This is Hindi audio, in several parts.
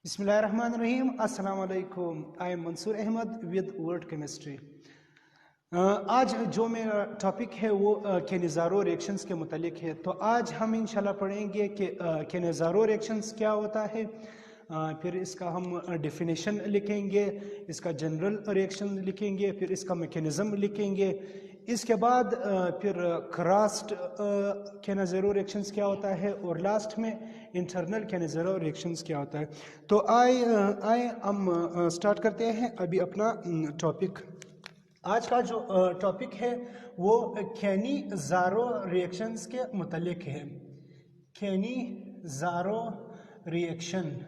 बिस्मिल्लाहिर्रहमानिर्रहीम। अस्सलाम वालेकुम। I am Mansoor Ahmad with world chemistry. आज जो मेरा टॉपिक है वो केनेज़ारो रिएक्शंस के मुतालिक है। तो आज हम इंशाल्लाह पढ़ेंगे कि केनेज़ारो रिएक्शंस क्या होता है, फिर इसका हम डेफिनेशन लिखेंगे, इसका जनरल रिएक्शन लिखेंगे, फिर इसका मैकेनिज़्म लिखेंगे। इसके बाद फिर क्रॉस्ड केनेज़ारो रिएक्शंस क्या होता है और लास्ट में इंटरनल केनेज़ारो रिएक्शंस क्या होता है। तो आए हम स्टार्ट करते हैं अभी अपना टॉपिक। आज का जो टॉपिक है वो केनेज़ारो रिएक्शंस के मुतालिक है। केनेज़ारो रिएक्शन,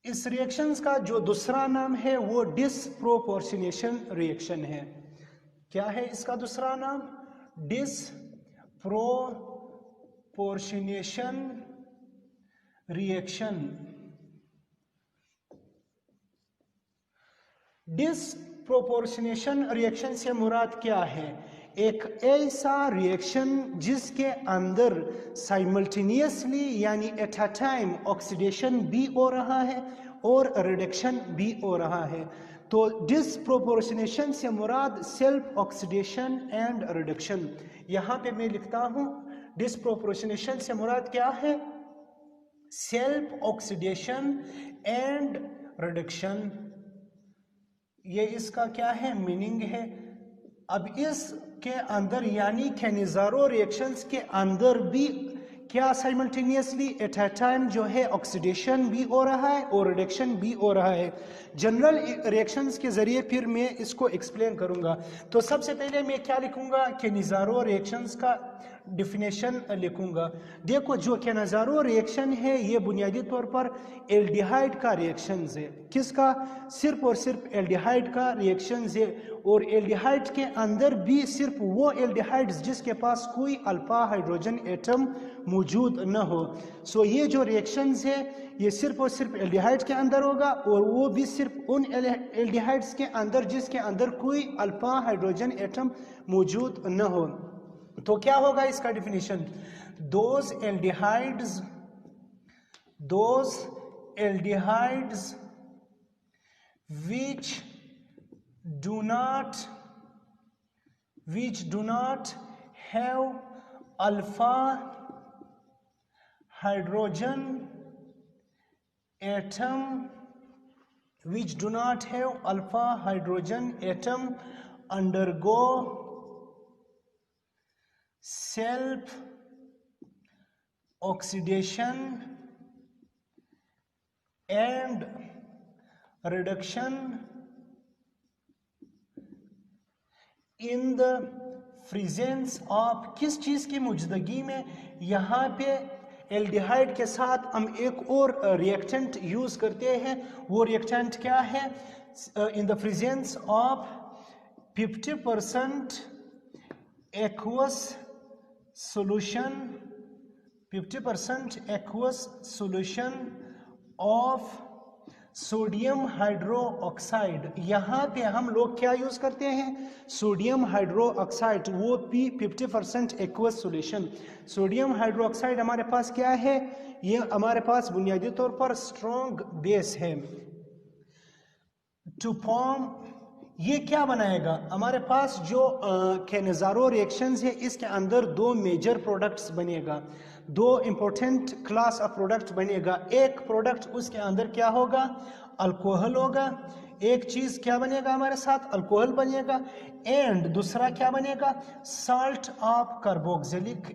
इस रिएक्शंस का जो दूसरा नाम है वो डिसप्रोपोर्शनेशन रिएक्शन है। क्या है इसका दूसरा नाम? Disproportionation reaction. डिसप्रोपोर्शनेशन रिएक्शन से मुराद क्या है? एक ऐसा रिएक्शन जिसके अंदर साइमल्टेनियसली यानी एट अ टाइम ऑक्सीडेशन भी हो रहा है और रिडक्शन भी हो रहा है। तो डिसप्रोपोर्शनेशन से मुराद सेल्फ ऑक्सीडेशन एंड रिडक्शन। यहाँ पे मैं लिखता हूँ डिसप्रोपोर्शनेशन से मुराद क्या है? Self oxidation and reduction. ये इसका क्या है? मीनिंग है। अब इसके अंदर यानी केनेज़ारो रिएक्शंस के अंदर भी क्या साइमल्टेनियसली एट अ टाइम जो है ऑक्सीडेशन भी हो रहा है और रिडक्शन भी हो रहा है। जनरल रिएक्शंस के जरिए फिर मैं इसको एक्सप्लेन करूंगा। तो सबसे पहले मैं क्या लिखूंगा? केनेज़ारो रिएक्शंस का डिफिनेशन लिखूंगा। देखो, जो केनेज़ारो रिएक्शन है ये बुनियादी तौर पर एल्डिहाइड का रिएक्शन है। किसका? सिर्फ और सिर्फ एल्डिहाइड का रिएक्शन है। और एल्डिहाइड के अंदर भी सिर्फ वो एल्डिहाइड्स जिसके पास कोई अल्फा हाइड्रोजन एटम मौजूद न हो। सो ये जो रिएक्शंस है ये सिर्फ और सिर्फ एल्डिहाइड्स के अंदर होगा, और वो भी सिर्फ उन एल्डिहाइड्स के अंदर जिसके अंदर कोई अल्फा हाइड्रोजन एटम मौजूद न हो। तो क्या होगा इसका definition? Those aldehydes which do not have alpha hydrogen atom undergo self oxidation and reduction in the presence of, किस चीज की मौजूदगी में? यहाँ पे एल्डिहाइड के साथ हम एक और रिएक्टेंट यूज करते हैं। वो रिएक्टेंट क्या है? In the presence of 50% aqueous solution of sodium hydroxide. यहाँ पे हम लोग क्या यूज करते हैं? सोडियम हाइड्रोक्साइड, वो भी 50% एक्वस सोल्यूशन। सोडियम हाइड्रोक्साइड हमारे पास क्या है? ये हमारे पास बुनियादी तौर पर स्ट्रॉन्ग बेस है। टू फॉर्म, ये क्या बनाएगा? हमारे पास जो केनेज़ारो रिएक्शंस है इसके अंदर दो मेजर प्रोडक्ट्स बनेगा, दो इंपॉर्टेंट क्लास ऑफ प्रोडक्ट बनेगा। एक प्रोडक्ट उसके अंदर क्या होगा? अल्कोहल होगा। एक चीज क्या बनेगा हमारे साथ? अल्कोहल बनेगा। एंड दूसरा क्या बनेगा? साल्ट ऑफ कार्बोक्सिलिक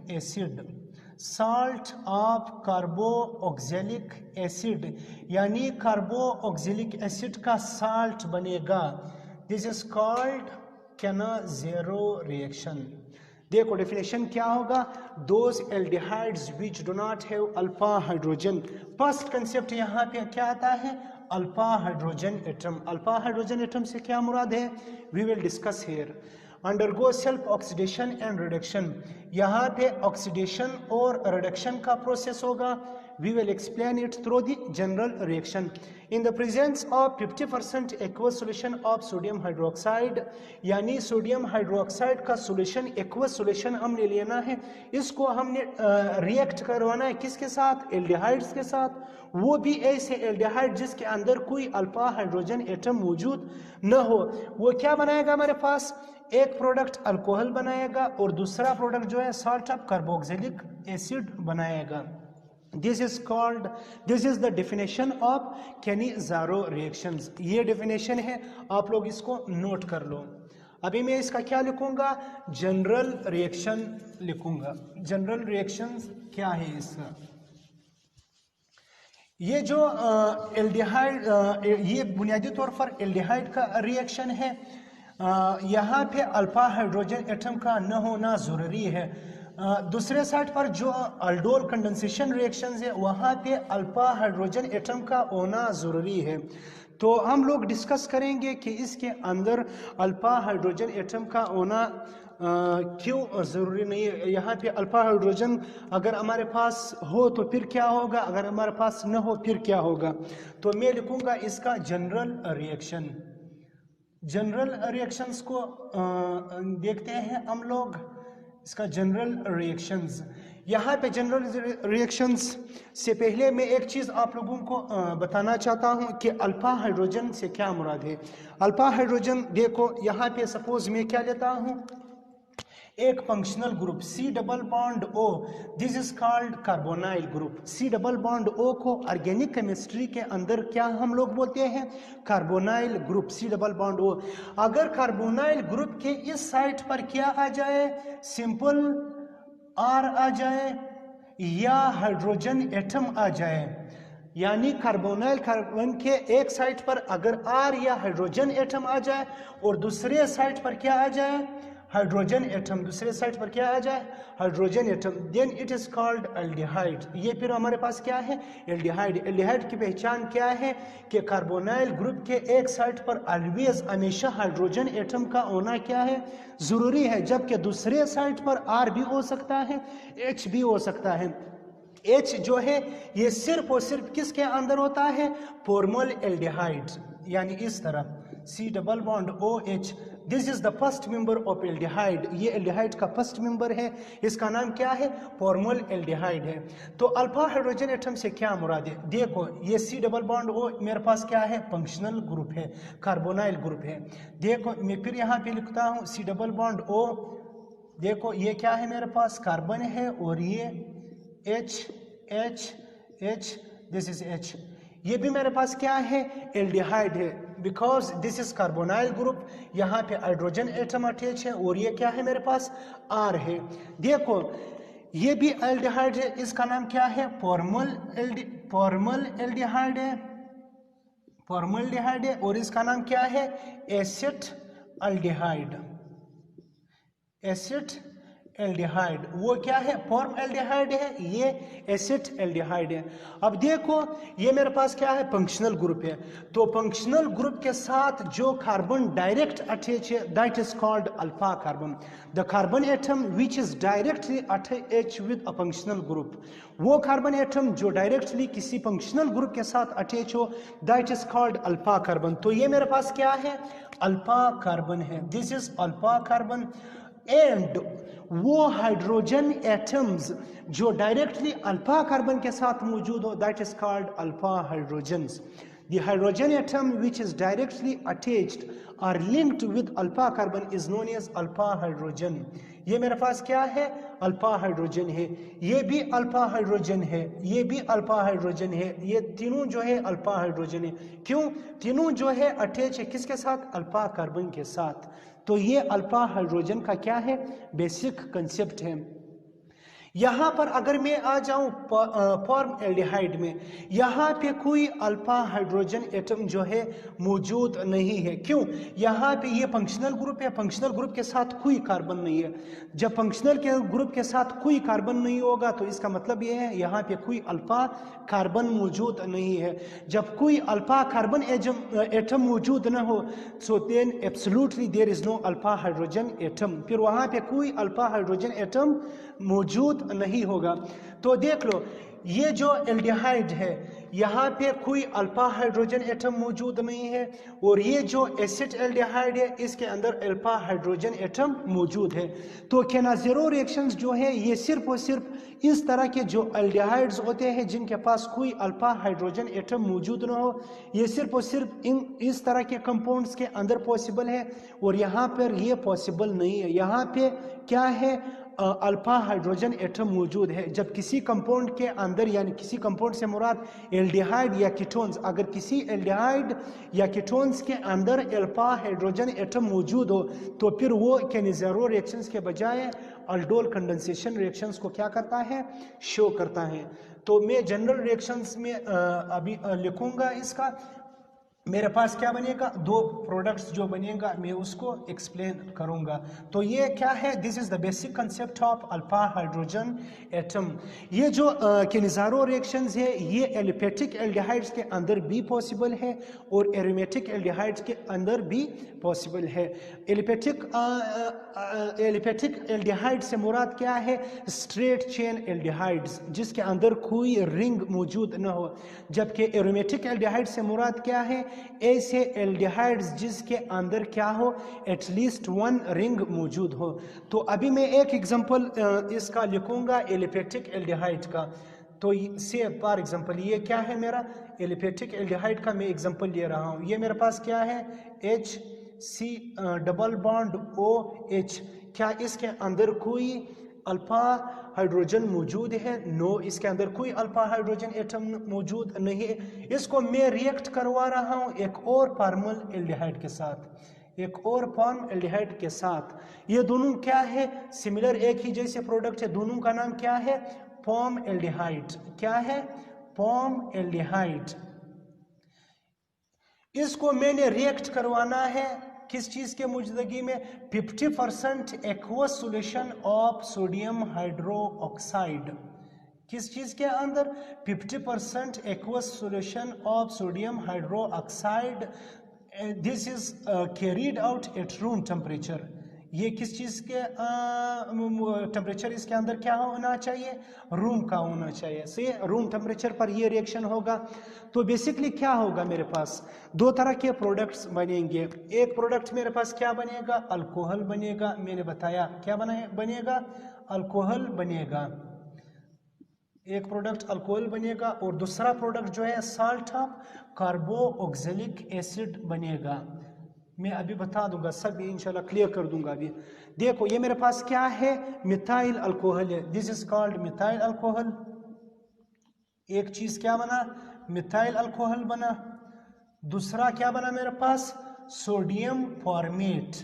एसिड, यानी कार्बोक्सिलिक एसिड का साल्ट बनेगा। This is called Cannizzaro reaction. देखो डेफिनेशन क्या होगा? Those aldehydes which do not have alpha hydrogen. First concept यहाँ पे क्या आता है? Alpha hydrogen atom. Alpha hydrogen atom से क्या मुराद है? We will discuss here. Undergo self oxidation and reduction, यहाँ पे ऑक्सीडेशन और रिडक्शन का प्रोसेस होगा। We will explain it through the general reaction. In the presence of 50% aqueous solution of sodium hydroxide, यानी सोडियम हाइड्रोक्साइड का सोल्यूशन एक्वस सोल्यूशन हमने लेना है, इसको हमने रिएक्ट करवाना है किसके साथ? एल्डिहाइड्स के साथ, वो भी ऐसे एल्डिहाइड जिसके अंदर कोई अल्फा हाइड्रोजन एटम मौजूद न हो। वो क्या बनाएगा हमारे पास? एक प्रोडक्ट अल्कोहल बनाएगा और दूसरा प्रोडक्ट जो है सॉल्ट ऑफ कार्बोक्सिलिक एसिड बनाएगा। This is the definition of Cannizzaro reactions। ये definition है, आप लोग इसको नोट कर लो। अभी मैं इसका क्या लिखूंगा? जनरल रिएक्शन लिखूंगा। जनरल रिएक्शंस क्या है इसका? ये जो एल्डिहाइड, ये बुनियादी तौर पर एल्डिहाइड का रिएक्शन है। यहाँ पे अल्फा हाइड्रोजन एटम का न होना ज़रूरी है। दूसरे साइड पर जो अल्डोल कंडेंसेशन रिएक्शंस है वहाँ पे अल्फा हाइड्रोजन एटम का होना ज़रूरी है। तो हम लोग डिस्कस करेंगे कि इसके अंदर अल्फा हाइड्रोजन एटम का होना क्यों ज़रूरी नहीं है। यहाँ पे अल्फा हाइड्रोजन अगर हमारे पास हो तो फिर क्या होगा, अगर हमारे पास न हो फिर क्या होगा। तो मैं लिखूँगा इसका जनरल रिएक्शन। जनरल रिएक्शंस को देखते हैं हम लोग। इसका जनरल रिएक्शंस, यहाँ पे जनरल रिएक्शंस से पहले मैं एक चीज़ आप लोगों को बताना चाहता हूँ कि अल्फा हाइड्रोजन से क्या मुराद है। अल्फा हाइड्रोजन देखो, यहाँ पे सपोज मैं क्या लेता हूँ, एक functional group C double bond O, this is called carbonyl group. C double bond O को ऑर्गेनिक केमिस्ट्री के अंदर क्या हम लोग बोलते हैं? Carbonyl group, C double bond O। अगर कार्बोनाइल ग्रुप के इस साइड पर क्या आ जाए? सिंपल R आ जाए या हाइड्रोजन एटम आ जाए, यानी कार्बोनाइल कार्बन के एक साइड पर अगर R या हाइड्रोजन एटम आ जाए और दूसरे साइड पर क्या आ जाए? Hydrogen atom. दूसरे साइड पर क्या आ जाए? Hydrogen atom, then it is called aldehyde. ये फिर हमारे पास क्या है? एल्डिहाइड। एल्डिहाइड की पहचान क्या है कि कार्बोनाइल ग्रुप के एक साइड पर ऑलवेज हमेशा हाइड्रोजन एटम का होना क्या है? जरूरी है, जबकि दूसरे साइड पर R भी हो सकता है, H भी हो सकता है। H जो है ये सिर्फ और सिर्फ किसके अंदर होता है? फॉर्मल एल्डिहाइड, यानी इस तरह C double bond OH, this is the first member of aldehyde. ये एल्डिहाइड का फर्स्ट मेंबर है, इसका नाम क्या है? फॉर्मल एल्डिहाइड है। तो अल्फा हाइड्रोजन एटम से क्या मुराद है? देखो ये C डबल बॉन्ड O मेरे पास क्या है? फंक्शनल ग्रुप है, कार्बोनाइल ग्रुप है। देखो मैं फिर यहाँ पे लिखता हूँ C डबल बॉन्ड O, देखो ये क्या है मेरे पास? कार्बन है और ये H, दिस इज H। ये भी मेरे पास क्या है? एल्डिहाइड है, because this is carbonyl group. यहाँ पे हाइड्रोजन एटम अटैच है और ये क्या है मेरे पास? R है। देखो ये भी एल्डिहाइड है, इसका नाम क्या है? फॉर्मल एल्डिहाइड है, फॉर्मल एल्डिहाइड है और इसका नाम क्या है? Acid aldehyde. एसिड एल्डिहाइड वो क्या है? फॉर्म एल्डिहाइड है, ये एसिड एल्डिहाइड है। अब देखो ये मेरे पास क्या है? फंक्शनल ग्रुप है। तो फंक्शनल ग्रुप के साथ जो कार्बन डायरेक्ट अटैच है that is called alpha carbon. The carbon atom which is directly attach with a functional group, वो कार्बन एटम जो डायरेक्टली किसी फंक्शनल ग्रुप के साथ अटैच हो that is called alpha carbon. तो ये मेरे पास क्या है? अल्फा कार्बन है, this is alpha carbon. And वो हाइड्रोजन एटम्स जो डायरेक्टली अल्फा कार्बन के साथ मौजूद हो that is called alpha hydrogens. The hydrogen atom which is directly attached or linked with alpha carbon is known as alpha hydrogen। ये मेरे पास क्या है? अल्फा हाइड्रोजन है। ये भी अल्फा हाइड्रोजन है, ये भी अल्फा हाइड्रोजन है, ये तीनों जो है अल्फा हाइड्रोजन है। क्यों? तीनों जो है अटैच है किसके साथ? अल्फा कार्बन के साथ। तो ये अल्फा हाइड्रोजन का क्या है? बेसिक कंसेप्ट है। यहाँ पर अगर मैं आ जाऊँ फॉर्म एल्डिहाइड में, यहाँ पे कोई अल्फा हाइड्रोजन एटम जो है मौजूद नहीं है। क्यों? यहाँ पे ये फंक्शनल ग्रुप है, फंक्शनल ग्रुप के साथ कोई कार्बन नहीं है। जब फंक्शनल के ग्रुप के साथ कोई कार्बन नहीं होगा तो इसका मतलब ये है यहाँ पे कोई अल्फा कार्बन मौजूद नहीं है। जब कोई अल्फा कार्बन एटम मौजूद न हो so then absolutely there is no alpha hydrogen atom, फिर वहाँ पे कोई अल्फा हाइड्रोजन एटम मौजूद नहीं होगा। तो देख लो ये जो एल्डिहाइड है यहाँ पे कोई अल्फा हाइड्रोजन एटम मौजूद नहीं है, और ये जो एसिड एल्डिहाइड है इसके अंदर अल्फा हाइड्रोजन एटम मौजूद है। तो केनाज़ेरो रिएक्शंस जो है ये सिर्फ और सिर्फ इस तरह के जो एल्डिहाइड्स होते हैं जिनके पास कोई अल्फा हाइड्रोजन एटम मौजूद ना हो, ये सिर्फ और सिर्फ इस तरह के कंपाउंड्स के अंदर पॉसिबल है, और यहाँ पर ये पॉसिबल नहीं है। यहाँ पे क्या है, अल्फा हाइड्रोजन एटम मौजूद है। जब किसी कंपाउंड के अंदर, यानी किसी कंपाउंड से मुराद एल्डिहाइड या कीटोन्स, अगर किसी एल्डिहाइड या कीटोन्स के अंदर अल्फा हाइड्रोजन एटम मौजूद हो तो फिर वो केनाज़ेरो रिएक्शंस के बजाय अल्डोल कंडेंसेशन रिएक्शंस को क्या करता है, शो करता है। तो मैं जनरल रिएक्शंस में अभी लिखूंगा इसका। मेरे पास क्या बनेगा, दो प्रोडक्ट्स जो बनेगा मैं उसको एक्सप्लेन करूंगा। तो ये क्या है, this is the basic concept of alpha hydrogen atom. ये जो केनाज़ेरो रिएक्शंस है ये एलिफेटिक एल्डिहाइड्स के अंदर भी पॉसिबल है और एरोमेटिक एल्डिहाइड्स के अंदर भी पॉसिबल है। एलिफेटिक एल्डिहाइड से मुराद क्या है, स्ट्रेट चेन एल्डिहाइड्स जिसके अंदर कोई रिंग मौजूद न हो, जबकि एरोमेटिक एल्डिहाइड से मुराद क्या है, ऐसे एल्डिहाइड्स जिसके अंदर क्या हो, एटलीस्ट वन रिंग मौजूद हो। तो अभी मैं एक एग्जांपल इसका लिखूंगा एलिफेटिक एल्डिहाइड का। तो से फॉर एग्जांपल ये क्या है, मेरा एलिफेटिक एल्डिहाइड का मैं एग्जांपल ले रहा हूँ। ये मेरे पास क्या है, HC डबल बॉन्ड OH। क्या इसके अंदर कोई अल्फा हाइड्रोजन मौजूद है? नो, इसके अंदर कोई अल्फा हाइड्रोजन एटम मौजूद नहीं है। इसको मैं रिएक्ट करवा रहा हूँ एक और फॉर्मल एल्डिहाइड के साथ, एक और फॉर्म एल्डिहाइड के साथ। ये दोनों क्या है, सिमिलर, एक ही जैसे प्रोडक्ट है। दोनों का नाम क्या है, फॉर्म एल्डिहाइड। क्या है, फॉर्म एल्डिहाइड। इसको मैंने रिएक्ट करवाना है किस चीज के मौजूदगी में, 50% aqueous solution of sodium hydroxide. किस चीज के अंदर, 50% aqueous solution of sodium hydroxide. This is carried out at room temperature. ये किस चीज के टेम्परेचर इसके अंदर क्या होना चाहिए, रूम का होना चाहिए। से रूम टेम्परेचर पर ये रिएक्शन होगा। तो बेसिकली क्या होगा, मेरे पास दो तरह के प्रोडक्ट्स बनेंगे। एक प्रोडक्ट मेरे पास क्या बनेगा, अल्कोहल बनेगा। मैंने बताया क्या बनेगा, अल्कोहल बनेगा। एक प्रोडक्ट अल्कोहल बनेगा और दूसरा प्रोडक्ट जो है साल्ट ऑफ कार्बोक्सिलिक एसिड बनेगा। मैं अभी बता दूंगा, सब इंशाल्लाह क्लियर कर दूंगा अभी। देखो ये मेरे पास क्या है, मिथाइल अल्कोहल है। This is called methyl alcohol. एक चीज क्या बना, मिथाइल अल्कोहल बना। दूसरा क्या बना मेरे पास, सोडियम फॉर्मेट।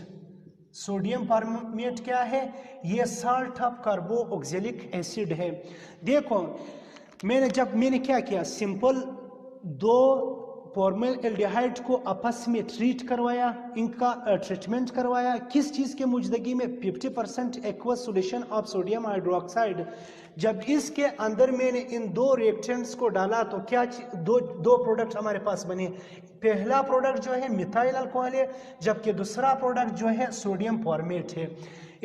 सोडियम फॉर्मेट क्या है, ये साल्ट ऑफ कार्बोक्सिलिक एसिड है। देखो मैंने क्या किया, सिंपल दो फॉर्मल एल्डिहाइड को आपस में ट्रीट करवाया, इनका ट्रीटमेंट करवाया। किस चीज़ के मौजूदगी में, 50% aqueous solution of sodium hydroxide. जब इसके अंदर मैंने इन दो रिएक्टेंट्स को डाला तो क्या दो प्रोडक्ट हमारे पास बने। पहला प्रोडक्ट जो है मिथाइल अल्कोहल है, जबकि दूसरा प्रोडक्ट जो है सोडियम फॉर्मेट है।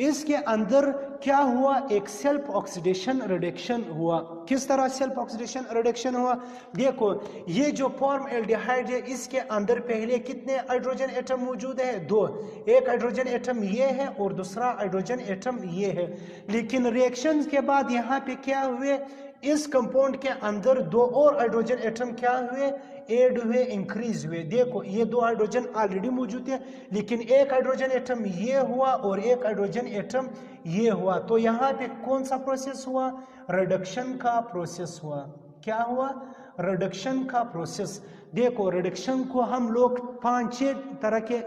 इसके अंदर क्या हुआ, एक सेल्फ ऑक्सीडेशन रिडक्शन हुआ। किस तरह सेल्फ ऑक्सीडेशन रिडक्शन हुआ, देखो ये जो फॉर्म एल्डिहाइड है इसके अंदर पहले कितने हाइड्रोजन एटम मौजूद है, दो। एक हाइड्रोजन एटम ये है और दूसरा हाइड्रोजन एटम ये है। लेकिन रिएक्शन के बाद यहाँ पे क्या हुए, इस कंपाउंड के अंदर दो और हाइड्रोजन एटम क्या हुए, ऐड हुए, इंक्रीज हुए। देखो ये दो हाइड्रोजन ऑलरेडी मौजूद है, लेकिन एक हाइड्रोजन एटम ये हुआ और एक हाइड्रोजन एटम ये हुआ। तो यहाँ पे कौन सा प्रोसेस हुआ, रिडक्शन का प्रोसेस हुआ। क्या हुआ, रिडक्शन का प्रोसेस। देखो रिडक्शन को हम लोग 5-6 तरह के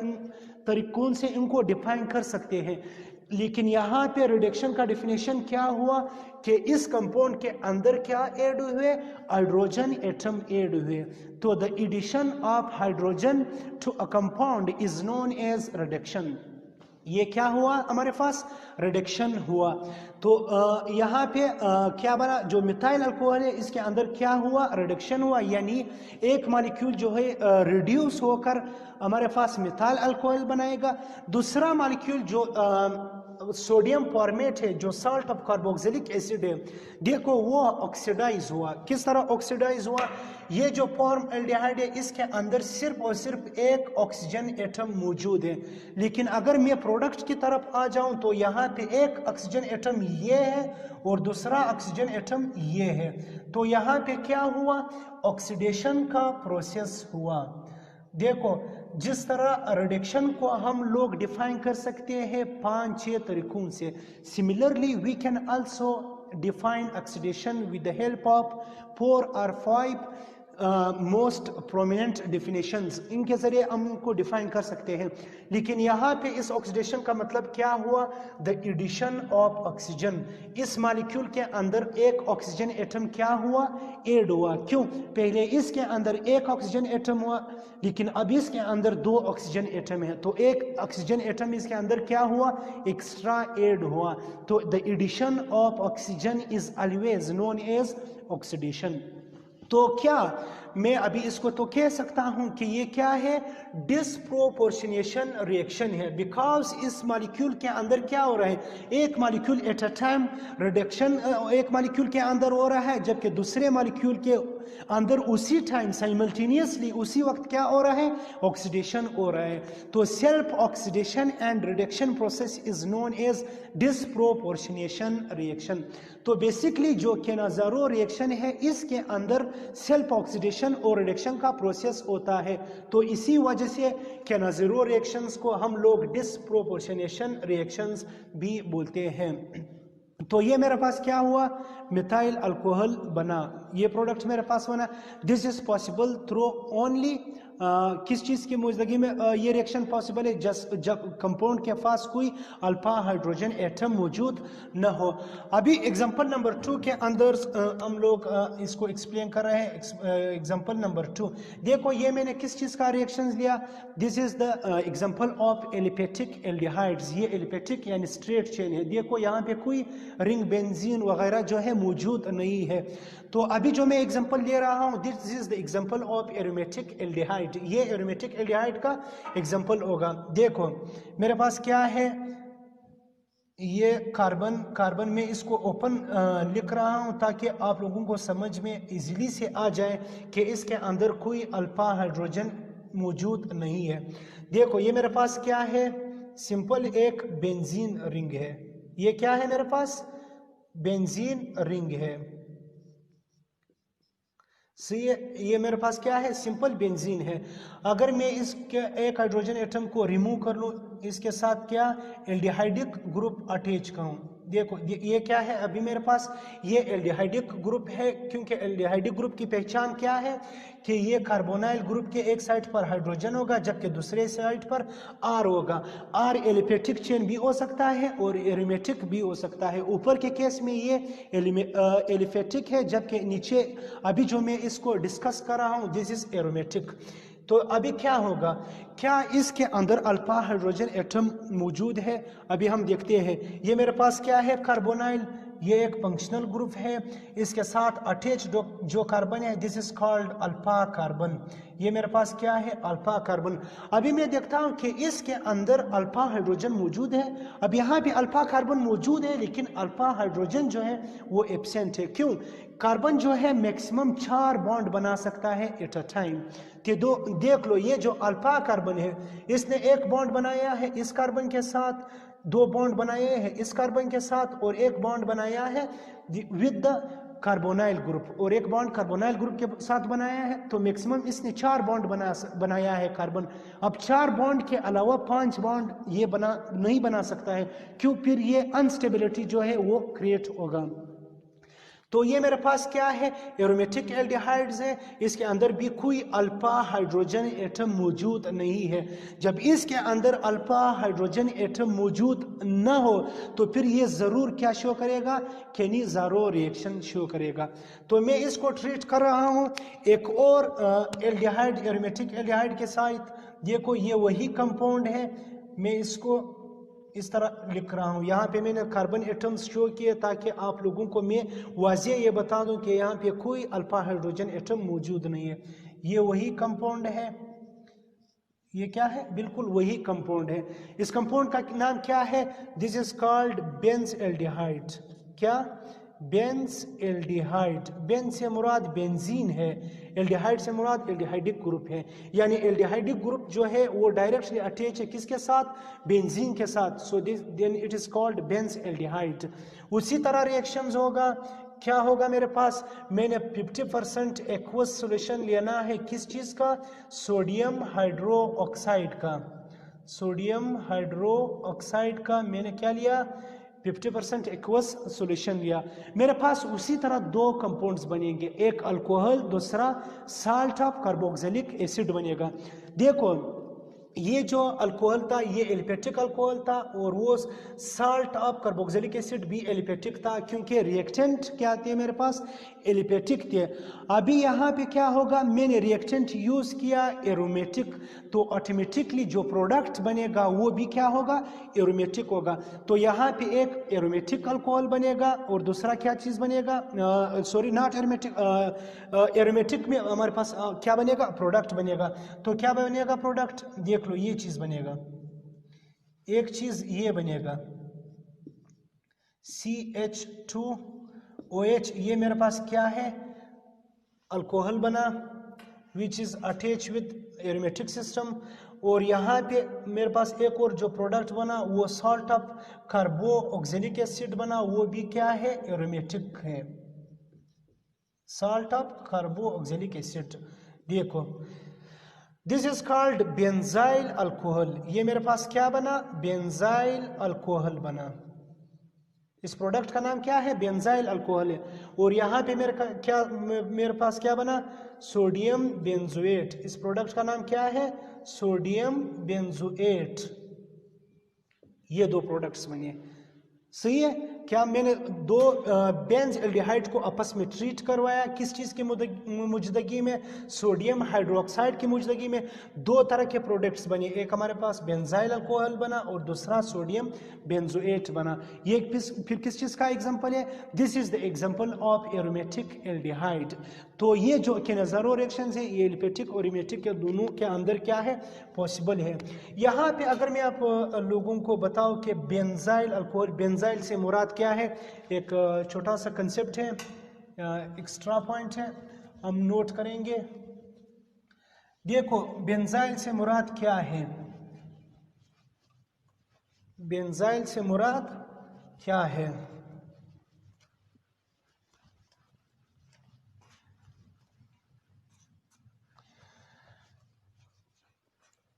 तरीकों से इनको डिफाइन कर सकते हैं, लेकिन यहाँ पे रिडक्शन का डेफिनेशन क्या हुआ कि इस कंपाउंड के अंदर क्या ऐड हुए, हाइड्रोजन एटम ऐड हुए। तो the addition of hydrogen to a compound is known as reduction. ये क्या हुआ हमारे पास, रिडक्शन हुआ। तो यहाँ पे क्या बना, जो मिथाइल अल्कोहल है इसके अंदर क्या हुआ, रिडक्शन हुआ। यानी एक मॉलिक्यूल जो है रिड्यूस होकर हमारे पास मिथाइल अल्कोहल बनाएगा। दूसरा मॉलिक्यूल जो सोडियम फॉर्मेट है जो साल्ट ऑफ कार्बोक्सिलिक एसिड है, देखो वो ऑक्सीडाइज हुआ। किस तरह ऑक्सीडाइज हुआ? ये जो फॉर्म एल्डिहाइड है इसके अंदर सिर्फ और सिर्फ एक ऑक्सीजन एटम मौजूद है, लेकिन अगर मैं प्रोडक्ट की तरफ आ जाऊं तो यहाँ पे एक ऑक्सीजन एटम ये है और दूसरा ऑक्सीजन एटम ये है। तो यहाँ पे क्या हुआ? ऑक्सीडेशन का प्रोसेस हुआ। देखो जिस तरह रिडक्शन को हम लोग डिफाइन कर सकते हैं 5-6 तरीकों से, similarly we can also define oxidation with the help of 4 or 5 most prominent definitions. इनके जरिए हम उनको डिफाइन कर सकते हैं। लेकिन यहाँ पे इस ऑक्सीडेशन का मतलब क्या हुआ? The addition of oxygen. इस मॉलिक्यूल के अंदर एक ऑक्सीजन एटम क्या हुआ? ऐड हुआ। क्यों? पहले इसके अंदर एक ऑक्सीजन एटम हुआ, लेकिन अब इसके अंदर 2 ऑक्सीजन एटम है, तो एक ऑक्सीजन एटम इसके अंदर क्या हुआ? एक्स्ट्रा ऐड हुआ। तो the addition of oxygen is always known as oxidation. तो क्या मैं अभी इसको तो कह सकता हूं कि ये क्या है? डिस्प्रोपोर्शनेशन रिएक्शन है, बिकॉज इस मॉलिक्यूल के अंदर क्या हो रहा है? एक molecule at a time reduction एक मॉलिक्यूल के अंदर हो रहा है, जबकि दूसरे मॉलिक्यूल के अंदर उसी टाइम साइमल्टेनियसली उसी वक्त क्या हो रहा है? ऑक्सीडेशन हो रहा है। तो self oxidation and reduction process is known as disproportionation reaction. तो बेसिकली जो केनाज़ारो रिएक्शन है इसके अंदर सेल्फ ऑक्सीडेशन और रिडक्शन का प्रोसेस होता है। तो इसी वजह से केनाज़ारो रिएक्शंस को हम लोग डिस्प्रोपोर्शनेशन रिएक्शंस भी बोलते हैं। तो ये मेरे पास क्या हुआ? मिथाइल अल्कोहल बना, ये प्रोडक्ट मेरे पास बना। This is possible through only किस चीज़ की मौजूदगी में ये रिएक्शन पॉसिबल है? जब कंपाउंड के पास कोई अल्फा हाइड्रोजन एटम मौजूद न हो। अभी एग्जांपल नंबर 2 के अंदर हम लोग इसको एक्सप्लेन कर रहे हैं। एग्जांपल नंबर 2 देखो, ये मैंने किस चीज़ का रिएक्शन लिया? This is the example of aliphatic aldehydes. ये एलिपेटिक यानी स्ट्रेट चेन है। देखो यहाँ पे कोई रिंग बेंजीन वगैरह जो है मौजूद नहीं है। तो अभी जो मैं एग्जांपल ले रहा हूँ, this is the example of aromatic aldehyde. ये एरोमेटिक एल्डिहाइड का एग्जांपल होगा। देखो मेरे पास क्या है? ये कार्बन में इसको ओपन लिख रहा हूँ ताकि आप लोगों को समझ में इजीली से आ जाए कि इसके अंदर कोई अल्फा हाइड्रोजन मौजूद नहीं है। देखो ये मेरे पास क्या है? सिंपल एक बेंजीन रिंग है। ये क्या है मेरे पास? बेंजीन रिंग है। ये मेरे पास क्या है? सिंपल बेंजीन है। अगर मैं इसके एक हाइड्रोजन एटम को रिमूव कर लूँ, इसके साथ क्या एल्डिहाइडिक ग्रुप अटैच करूँ, देखो ये क्या है? अभी मेरे पास ये एल्डिहाइडिक ग्रुप है, क्योंकि एल्डिहाइडिक ग्रुप की पहचान क्या है कि ये कार्बोनाइल ग्रुप के एक साइड पर हाइड्रोजन होगा जबकि दूसरे साइड पर आर होगा। आर एलिफेटिक चेन भी हो सकता है और एरोमेटिक भी हो सकता है। ऊपर के केस में ये एलिफेटिक है, जबकि नीचे अभी जो मैं इसको डिस्कस कर रहा हूँ दिस इज एरोमेटिक। तो अभी क्या होगा? क्या इसके अंदर अल्फा हाइड्रोजन एटम मौजूद है? अभी हम देखते हैं। ये मेरे पास क्या है? कार्बोनाइल। ये एक फंक्शनल ग्रुप है, इसके साथ अटैच जो कार्बन है this is called alpha carbon. ये मेरे पास क्या है? Alpha carbon. अभी मैं देखता हूं कि इसके अंदर अल्फा हाइड्रोजन मौजूद है। अब यहाँ भी अल्फा कार्बन मौजूद है, लेकिन अल्फा हाइड्रोजन जो है वो एब्सेंट है। क्यों? कार्बन जो है मैक्सिमम 4 बॉन्ड बना सकता है एट अ टाइम। देख लो, ये जो अल्फा कार्बन है इसने एक बॉन्ड बनाया है इस कार्बन के साथ, 2 बॉन्ड बनाए हैं इस कार्बन के साथ, और एक बॉन्ड बनाया है विद द कार्बोनाइल ग्रुप, और एक बॉन्ड कार्बोनाइल ग्रुप के साथ बनाया है। तो मैक्सिमम इसने 4 बॉन्ड बनाया है कार्बन। अब 4 बॉन्ड के अलावा 5 बॉन्ड ये नहीं बना सकता है। क्यों? फिर ये अनस्टेबिलिटी जो है वो क्रिएट होगा। तो ये मेरे पास क्या है? एरोमेटिक एल्डिहाइड्स है। इसके अंदर भी कोई अल्फा हाइड्रोजन एटम मौजूद नहीं है। जब इसके अंदर अल्फा हाइड्रोजन एटम मौजूद न हो तो फिर ये ज़रूर क्या शो करेगा? केनाज़ारो रिएक्शन शो करेगा। तो मैं इसको ट्रीट कर रहा हूँ एक और एल्डिहाइड, एरोमेटिक एल्डिहाइड के साथ। देखो ये वही कंपाउंड है, मैं इसको इस तरह लिख रहा हूँ। यहाँ पे मैंने कार्बन एटम्स शो किए ताकि आप लोगों को मैं वाज़े ये बता दूँ कि यहाँ पे कोई अल्फा हाइड्रोजन एटम मौजूद नहीं है। ये वही कंपाउंड है, ये क्या है? बिल्कुल वही कंपाउंड है। इस कंपाउंड का नाम क्या है? This is called Benz aldehyde. क्या? Benz aldehyde. बेंज से मुराद बेंजीन है, एल्डिहाइड से मुराद एल्डिहाइडिक ग्रुप है। यानी एल्डिहाइडिक ग्रुप जो है वो डायरेक्टली अटैच है किसके साथ? बेंजीन के साथ। So this then it is called Benz aldehyde. उसी तरह रिएक्शंस होगा, क्या होगा मेरे पास? मैंने 50% एक्वस सॉल्यूशन लेना है किस चीज का? सोडियम हाइड्रो ऑक्साइड का। सोडियम हाइड्रो ऑक्साइड का मैंने क्या लिया? 50% एक्वस सॉल्यूशन लिया। मेरे पास उसी तरह दो कंपाउंड्स बनेंगे, एक अल्कोहल, दूसरा साल्ट ऑफ कार्बोक्सिलिक एसिड बनेगा। देखो ये जो अल्कोहल था ये एलिफेटिक अल्कोहल था, और वो साल्ट ऑफ कार्बोक्सिलिक एसिड भी एलिफेटिक था, क्योंकि रिएक्टेंट क्या थे मेरे पास? एलिफेटिक थे। अभी यहाँ पे क्या होगा? मैंने रिएक्टेंट यूज किया एरोमेटिक, तो ऑटोमेटिकली जो प्रोडक्ट बनेगा वो भी क्या होगा? एरोमेटिक होगा। तो यहाँ पे एक एरोमेटिक अल्कोहल बनेगा और दूसरा क्या चीज बनेगा? सॉरी नॉट एरोमेटिक, एरोमेटिक में हमारे पास क्या बनेगा? प्रोडक्ट बनेगा। तो क्या बनेगा प्रोडक्ट? देख लो, ये चीज बनेगा, एक चीज ये बनेगा CH2OH। ये मेरे पास क्या है? अल्कोहल बना which is attach with aromatic system. और यहाँ पे मेरे पास एक और जो प्रोडक्ट बना वो सॉल्ट ऑफ कार्बोक्सिलिक एसिड बना, वो भी क्या है? एरोमेटिक है, सॉल्ट ऑफ कार्बोक्सिलिक एसिड। देखो this is called benzyl alcohol. ये मेरे पास क्या बना? बेंजाइल अल्कोहल बना। इस प्रोडक्ट का नाम क्या है? बेंजाइल अल्कोहल है। और यहाँ पे मेरे पास क्या बना? Sodium benzoate. इस प्रोडक्ट का नाम क्या है? Sodium benzoate. ये दो प्रोडक्ट्स बने, सही है। क्या मैंने दो बेंज एल्डिहाइड को आपस में ट्रीट करवाया, किस चीज़ की मौजूदगी में? सोडियम हाइड्रोक्साइड की मौजूदगी में। दो तरह के प्रोडक्ट्स बने, एक हमारे पास बेंजाइल अल्कोहल बना और दूसरा सोडियम बेंजोएट बना। ये फिर किस चीज़ का एग्जांपल है? This is the example of aromatic aldehyde. तो ये जो के नज़ारो रिएक्शंस है ये एलिफेटिक और एरोमेटिक के दोनों के अंदर क्या है? पॉसिबल है। यहाँ पे अगर मैं आप लोगों को बताऊं कि बेंजाइल अल्कोहल, बेंजाइल से मुराद क्या है? एक छोटा सा कंसेप्ट है, एक्स्ट्रा पॉइंट है, हम नोट करेंगे। देखो बेंजाइल से मुराद क्या है? बेंजाइल से मुराद क्या है?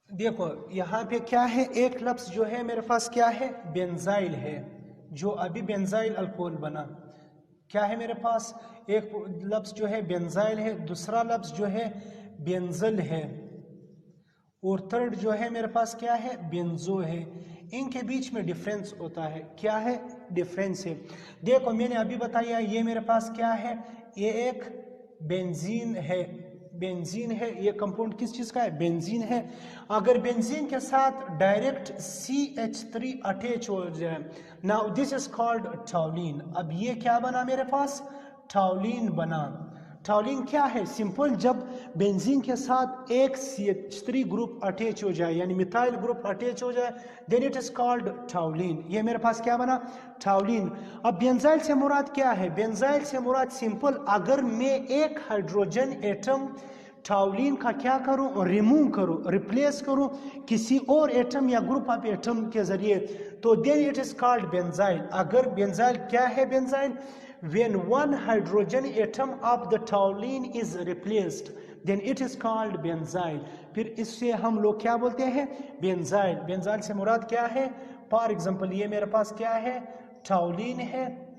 देखो यहाँ पे क्या है? एक लफ्ज जो है मेरे पास क्या है? बेंजाइल है, जो अभी बेंजाइल अल्कोहल बना। क्या है मेरे पास? एक लफ्ज जो है बेंजाइल है, दूसरा लफ्ज जो है बेंजल है, और थर्ड जो है मेरे पास क्या है? बेंजो है। इनके बीच में डिफरेंस होता है। क्या है? डिफरेंस है। देखो मैंने अभी बताया ये मेरे पास क्या है? ये एक बेंजीन है, बेंजीन है। ये कंपाउंड किस चीज का है? बेंजीन है। अगर बेंजीन के साथ डायरेक्ट CH3 अटैच हो जाए, नाउ दिस इज कॉल्ड टॉलिन। अब ये क्या बना मेरे पास? टॉलिन बना। टॉलिन क्या है? सिंपल, जब बेंजीन के साथ एक CH3 ग्रुप अटैच हो जाए, यानी मिथाइल ग्रुप अटैच हो जाए, then it is called toluene. ये मेरे पास क्या बना? टॉलिन। अब बेंजाइल से मुराद क्या है? बेंजाइल से मुराद सिंपल, अगर मैं एक हाइड्रोजन एटम टॉलिन का क्या करूं? रिमूव करूं, रिप्लेस करूं किसी और एटम या ग्रुप ऑफ एटम के जरिए, तो then it is called benzyl. अगर बेंजाइल क्या है? Benzyl when one hydrogen atom of the toluene is replaced then it is called benzyl। फिर इससे हम लोग क्या बोलते हैं? बेंजाइल। बेंजाइल से मुराद क्या है? फॉर एग्जांपल ये मेरे पास क्या है? टॉलिन है,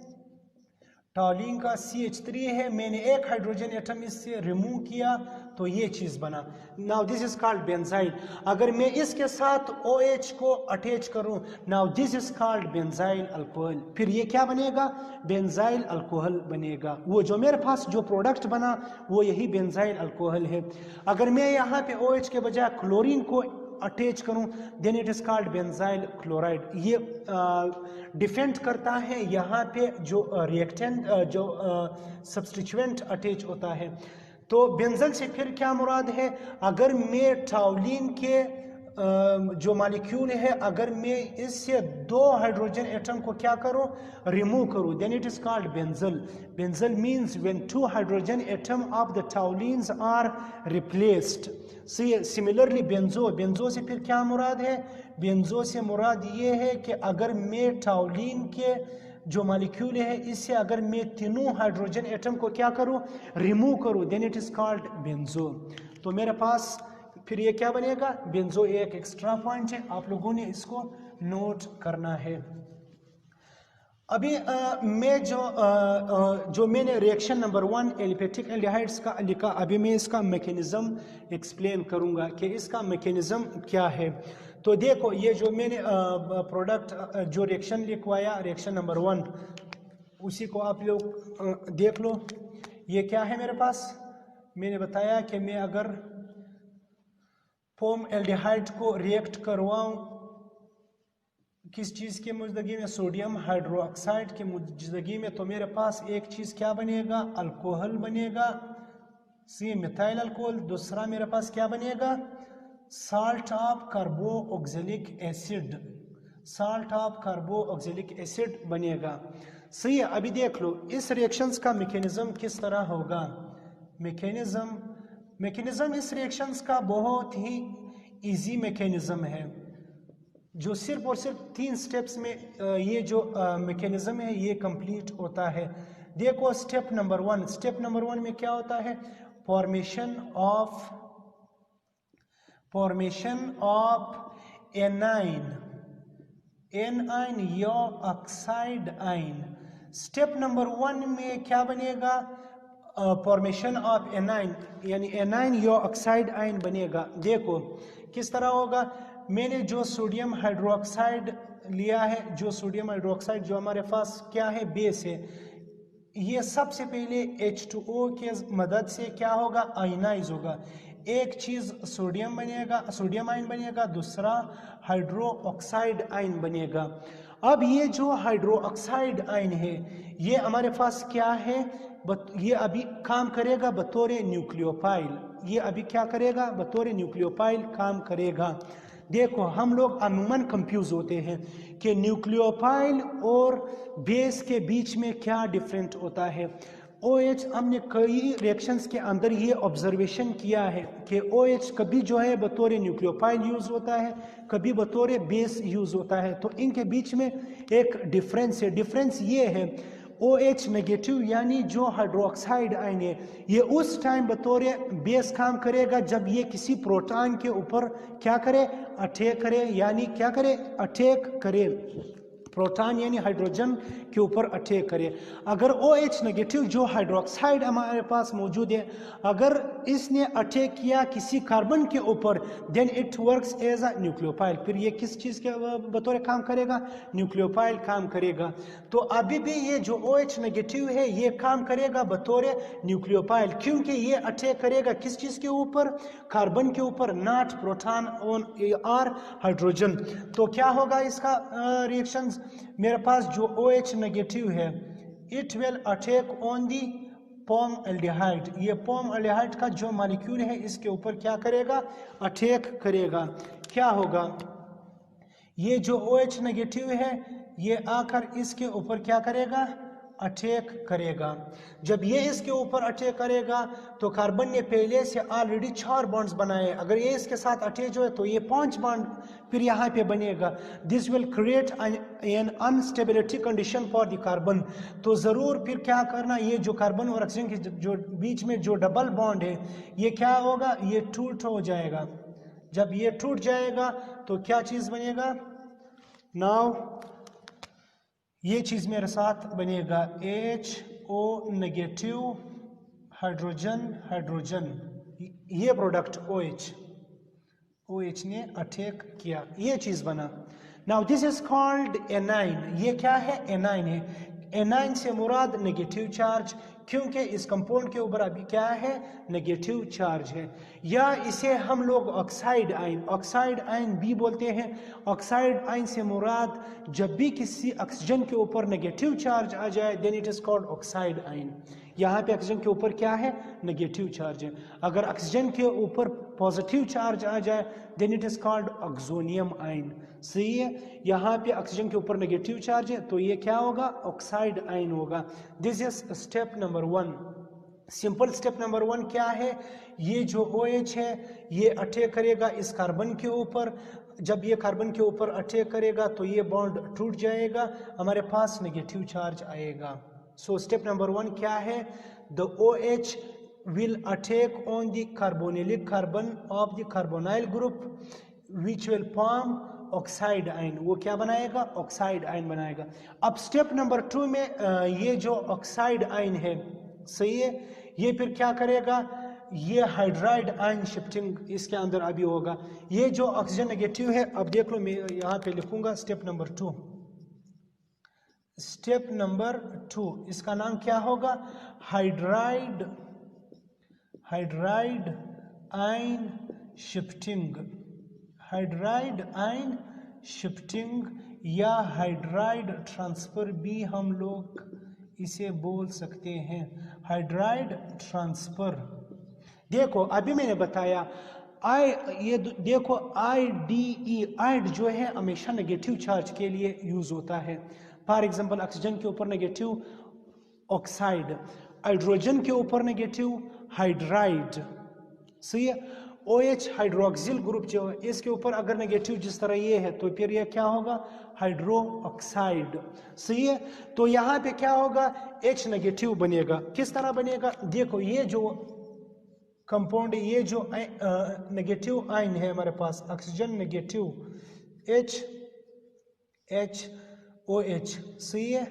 टॉलिन का CH3 है, मैंने एक हाइड्रोजन एटम इससे रिमूव किया तो ये चीज बना। Now this is called benzyl. अगर मैं इसके साथ OH को अटैच करूं, now this is called benzyl alcohol. फिर ये क्या बनेगा? बेंजाइल अल्कोहल बनेगा। वो जो मेरे पास जो प्रोडक्ट बना वो यही बेंजाइल अल्कोहल है। अगर मैं यहाँ पे OH के बजाय क्लोरीन को अटैच करूं, then it is called benzyl chloride. ये डिफेंड करता है यहाँ पे जो रिएक्टेंट जो सब्स्टिट्यूएंट अटैच होता है। तो बेंजल से फिर क्या मुराद है? अगर मैं टॉलिन के जो मालिक्यूल है, अगर मैं इससे 2 हाइड्रोजन एटम को क्या करूं, रिमूव करूं, then it is called benzal. Benzal means when 2 hydrogen atom of the toluenes are replaced. Similarly benzo से फिर क्या मुराद है, बेंजो से मुराद ये है कि अगर मैं टाउलिन के जो मालिक्यूल है इससे अगर मैं तीनों हाइड्रोजन एटम को क्या करूं, रिमूव करूं, then it is called benzo. तो मेरे पास फिर ये क्या बनेगा, बेंजो. एक एक्स्ट्रा पॉइंट है, आप लोगों ने इसको नोट करना है. अभी मैं जो मैंने रिएक्शन नंबर 1 एलिफेटिक एल्डिहाइड्स का लिखा, अभी मैं इसका मैकेनिज्म एक्सप्लेन करूंगा कि इसका मैकेनिज्म क्या है. तो देखो, ये जो मैंने प्रोडक्ट जो रिएक्शन लिखवाया, रिएक्शन नंबर 1, उसी को आप लोग देख लो. ये क्या है मेरे पास, मैंने बताया कि मैं अगर फॉर्म एल्डिहाइड को रिएक्ट करवाऊं किस चीज़ की मौजूदगी में, सोडियम हाइड्रोक्साइड की मौजूदगी में, तो मेरे पास एक चीज़ क्या बनेगा, अल्कोहल बनेगा, सी मिथाइल अल्कोहल. दूसरा मेरे पास क्या बनेगा, salt of carboxylic acid, salt of carboxylic acid बनेगा. सही है. अभी देख लो इस रिएक्शंस का मैकेनिज्म किस तरह होगा. मैकेनिज्म इस रिएक्शंस का बहुत ही इजी मैकेनिज्म है, जो सिर्फ और सिर्फ 3 स्टेप्स में ये जो मैकेनिज्म है ये कंप्लीट होता है. देखो स्टेप नंबर 1 में क्या होता है, फॉर्मेशन ऑफ एनाइन या ऑक्साइड आइन. स्टेप नंबर 1 में क्या बनेगा, फॉर्मेशन ऑफ एनाइन, यानी एनाइन या ऑक्साइड आइन बनेगा. देखो किस तरह होगा, मैंने जो सोडियम हाइड्रोक्साइड लिया है, जो सोडियम हाइड्रोक्साइड जो हमारे पास क्या है, बेस है, ये सबसे पहले H2O के मदद से क्या होगा, आयनाइज होगा. एक चीज सोडियम बनेगा, सोडियम आयन बनेगा, दूसरा हाइड्रोक्साइड आयन बनेगा. अब ये जो हाइड्रोक्साइड आयन है ये हमारे पास क्या है, ये अभी काम करेगा बतौर न्यूक्लियोफाइल. ये अभी क्या करेगा, बतौर न्यूक्लियोफाइल काम करेगा. देखो हम लोग अमूमन कंफ्यूज होते हैं कि न्यूक्लियोफाइल और बेस के बीच में क्या डिफरेंट होता है. OH हमने कई रिएक्शंस के अंदर ये ऑब्जर्वेशन किया है कि OH कभी जो है बतौर न्यूक्लियोफाइल यूज होता है, कभी बतौर बेस यूज होता है. तो इनके बीच में एक डिफरेंस है. डिफरेंस ये है, OH नेगेटिव यानी जो हाइड्रोक्साइड आयन है ये उस टाइम बतौर बेस काम करेगा जब ये किसी प्रोटॉन के ऊपर क्या करे, अटैक करे, यानी क्या करे, अटैक करे, प्रोटॉन यानी हाइड्रोजन के ऊपर अटैक करे. अगर OH नेगेटिव जो हाइड्रोक्साइड हमारे पास मौजूद है, अगर इसने अटैक किया किसी कार्बन के ऊपर, then it works as a nucleophile. फिर ये किस चीज़ के बतौर काम करेगा, न्यूक्लियोफाइल काम करेगा. तो अभी भी ये जो OH नेगेटिव है ये काम करेगा बतौर न्यूक्लियोफाइल, क्योंकि ये अटैक करेगा किस चीज़ के ऊपर, कार्बन के ऊपर, नॉट प्रोटॉन और हाइड्रोजन. तो क्या होगा इसका रिएक्शंस, मेरे पास जो OH नेगेटिव है it will attack on the form aldehyde. ये पॉम एल्डिहाइड का जो मॉलिक्यूल है इसके ऊपर क्या करेगा, अटैक करेगा. क्या होगा, ये जो OH नेगेटिव है ये आकर इसके ऊपर क्या करेगा, अटैक करेगा. जब ये इसके ऊपर अटैक करेगा तो कार्बन ने पहले से ऑलरेडी 4 बॉन्ड्स बनाए, अगर ये इसके साथ अटैच हो तो ये 5 बॉन्ड फिर यहाँ पे बनेगा. This will create an instability condition for the carbon. तो ज़रूर फिर क्या करना, ये जो कार्बन और ऑक्सीजन के जो बीच में जो डबल बॉन्ड है ये क्या होगा, ये टूट हो जाएगा. जब ये टूट जाएगा तो क्या चीज़ बनेगा, नाउ ये चीज मेरे साथ बनेगा HO नेगेटिव हाइड्रोजन, ये प्रोडक्ट OH ने अटैक किया, ये चीज बना. Now this is called A9. ये क्या है, एनाइन है. एनाइन से मुराद नेगेटिव चार्ज, क्योंकि इस कंपाउंड के ऊपर अभी क्या है, नेगेटिव चार्ज है. या इसे हम लोग ऑक्साइड आयन भी बोलते हैं. ऑक्साइड आयन से मुराद जब भी किसी ऑक्सीजन के ऊपर नेगेटिव चार्ज आ जाए then it is called oxide ion. यहाँ पे ऑक्सीजन के ऊपर क्या है, नेगेटिव चार्ज है। अगर ऑक्सीजन के ऊपर पॉजिटिव चार्ज आ जाए then it is called oxonium ion. सही है, यहाँ पे ऑक्सीजन के ऊपर नेगेटिव चार्ज है तो ये क्या होगा, ऑक्साइड आयन होगा। This is step number 1। Simple step number 1 क्या है, ये जो OH है ये अटैक करेगा इस कार्बन के ऊपर। जब ये कार्बन के ऊपर अटैक करेगा तो ये बॉन्ड टूट जाएगा, हमारे पास नेगेटिव चार्ज आएगा। सो स्टेप नंबर 1 क्या है, the OH will attack on the carbonylic carbon of the carbonyl group which will form oxide ion. वो क्या बनाएगा, ऑक्साइड आयन बनाएगा। अब स्टेप नंबर 2 में ये जो ऑक्साइड आयन है, सही है, ये फिर क्या करेगा, ये हाइड्राइड आयन शिफ्टिंग इसके अंदर अभी होगा। ये जो ऑक्सीजन नेगेटिव है, अब देख लो मैं यहाँ पे लिखूंगा स्टेप नंबर 2। स्टेप नंबर 2 इसका नाम क्या होगा, hydride ion shifting. Hydride ion shifting या हाइड्राइड ट्रांसफर भी हम लोग इसे बोल सकते हैं, हाइड्राइड ट्रांसफर। देखो अभी मैंने बताया ये देखो IDE, आइड जो है हमेशा नेगेटिव चार्ज के लिए यूज होता है। फॉर एग्जांपल ऑक्सीजन के ऊपर नेगेटिव ऑक्साइड, हाइड्रोजन के ऊपर नेगेटिव हाइड्राइड। सही है, OH हाइड्रोक्सिल ग्रुप जो है इसके ऊपर अगर नेगेटिव जिस तरह ये है तो फिर ये क्या होगा, हाइड्रो ऑक्साइड। सही है, तो यहाँ पे क्या होगा, H नेगेटिव बनेगा। किस तरह बनेगा, देखो ये जो कंपाउंड, ये जो नेगेटिव आयन है हमारे पास, ऑक्सीजन नेगेटिव OH, सही है,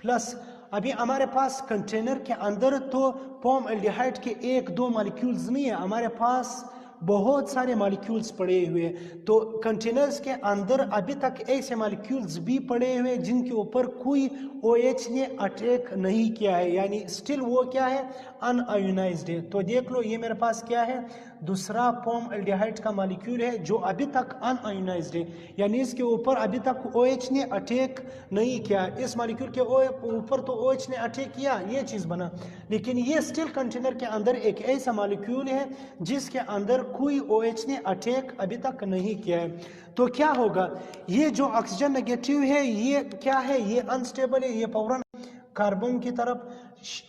प्लस अभी हमारे पास कंटेनर के अंदर तो फॉर्मल्डिहाइड के 1-2 मॉलिक्यूल्स नहीं है, हमारे पास बहुत सारे मॉलिक्यूल्स पड़े हुए। तो कंटेनर्स के अंदर अभी तक ऐसे मॉलिक्यूल्स भी पड़े हुए जिनके ऊपर कोई OH ने अटैक नहीं किया है, यानी स्टिल वो क्या है, अनआयोनाइज्ड है। तो देख लो ये मेरे पास क्या है, दूसरा फॉर्मल्डिहाइड का मॉलिक्यूल है जो अभी तक अनआयोनाइज्ड है, यानी इसके ऊपर अभी तक OH ने अटैक नहीं किया। इस मॉलिक्यूल के ऊपर तो OH ने अटैक किया, ये चीज बना, लेकिन ये स्टिल कंटेनर के अंदर एक ऐसा मॉलिक्यूल है जिसके अंदर कोई OH ने अटैक अभी तक नहीं किया है। तो क्या होगा, ये जो ऑक्सीजन नेगेटिव है ये क्या है, ये अनस्टेबल है, ये फौरन कार्बन की तरफ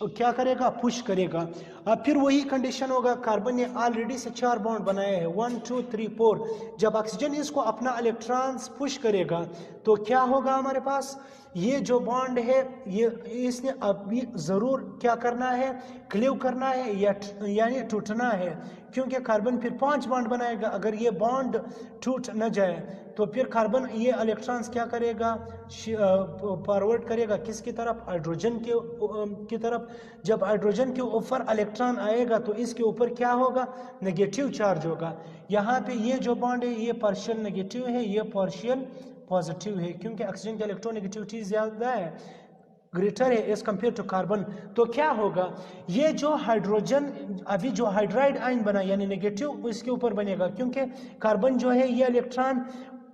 क्या करेगा, पुश करेगा। अब फिर वही कंडीशन होगा, कार्बन ने ऑलरेडी से 4 बॉन्ड बनाए हैं, 1 2 3 4। जब ऑक्सीजन इसको अपना इलेक्ट्रॉन्स पुश करेगा तो क्या होगा, हमारे पास ये जो बॉन्ड है ये इसने अभी जरूर क्या करना है, क्लीव करना है या यानी टूटना है, क्योंकि कार्बन फिर 5 बॉन्ड बनाएगा। अगर ये बॉन्ड टूट न जाए तो फिर कार्बन ये इलेक्ट्रॉन्स क्या करेगा, फॉरवर्ड करेगा किसकी तरफ, हाइड्रोजन की तरफ। जब हाइड्रोजन के ऊपर इलेक्ट्रॉन आएगा तो इसके ऊपर क्या होगा, नेगेटिव चार्ज होगा। यहाँ पे ये जो बॉन्ड है ये पार्शियल नेगेटिव है, ये पार्शियल पॉजिटिव है, क्योंकि ऑक्सीजन की इलेक्ट्रोनेगेटिविटी ज्यादा है, ग्रेटर है एज कंपेयर टू कार्बन। तो क्या होगा, ये जो हाइड्रोजन अभी जो हाइड्राइड आयन बना यानी नेगेटिव इसके ऊपर बनेगा, क्योंकि कार्बन जो है ये इलेक्ट्रॉन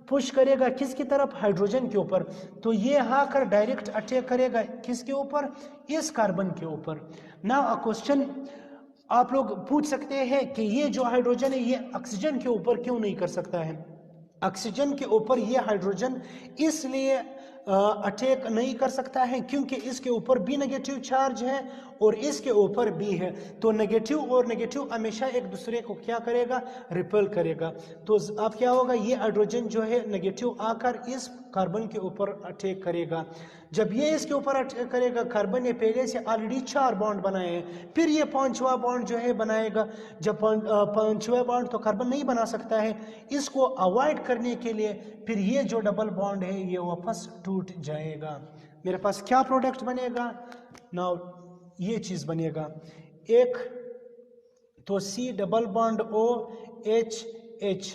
पुश करेगा किसकी तरफ, हाइड्रोजन के ऊपर। तो ये आकर डायरेक्ट अटैक करेगा किसके ऊपर, इस कार्बन के ऊपर। नाउ अ क्वेश्चन आप लोग पूछ सकते हैं कि ये जो हाइड्रोजन है ये ऑक्सीजन के ऊपर क्यों नहीं कर सकता है। ऑक्सीजन के ऊपर ये हाइड्रोजन इसलिए अटैक नहीं कर सकता है क्योंकि इसके ऊपर भी नेगेटिव चार्ज है और इसके ऊपर भी है। तो नेगेटिव और नेगेटिव हमेशा एक दूसरे को क्या करेगा, रिपेल करेगा। तो अब क्या होगा, ये हाइड्रोजन जो है नेगेटिव आकर इस कार्बन के ऊपर अटैक करेगा। जब ये इसके ऊपर अटैक करेगा, कार्बन ने पहले से ऑलरेडी 4 बॉन्ड बनाए हैं, फिर ये 5वां बॉन्ड जो है बनाएगा। जब 5वां बॉन्ड तो कार्बन नहीं बना सकता है, इसको अवॉइड करने के लिए फिर ये जो डबल बॉन्ड है ये वापस टूट जाएगा। मेरे पास क्या प्रोडक्ट बनेगा, नाउ ये चीज बनेगा, एक तो C डबल बॉन्ड OH,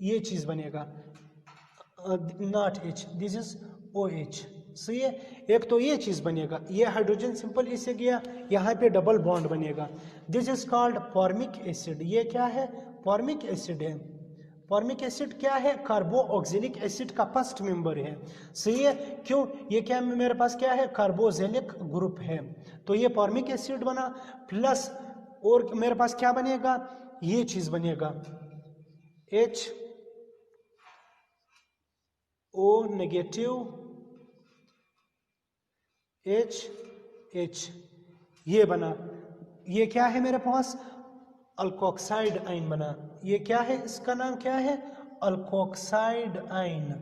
ये चीज बनेगा, not H, this is OH। सही है, एक तो ये चीज बनेगा, ये हाइड्रोजन सिंपल इससे गया, यहाँ पे डबल बॉन्ड बनेगा। This is called formic acid. ये क्या है, फॉर्मिक एसिड है। फॉर्मिक एसिड क्या है? कार्बोक्सिलिक एसिड का फर्स्ट मेंबर है। सही है, क्यों? ये क्या मेरे पास क्या है? कार्बोक्सिलिक ग्रुप है। तो ये फॉर्मिक एसिड बना, प्लस और मेरे पास क्या बनेगा? ये चीज बनेगा HO नेगेटिव H, ये बना। ये क्या है मेरे पास? अल्कोक्साइड आयन बना। ये क्या है? इसका नाम क्या है? Alkoxide ion.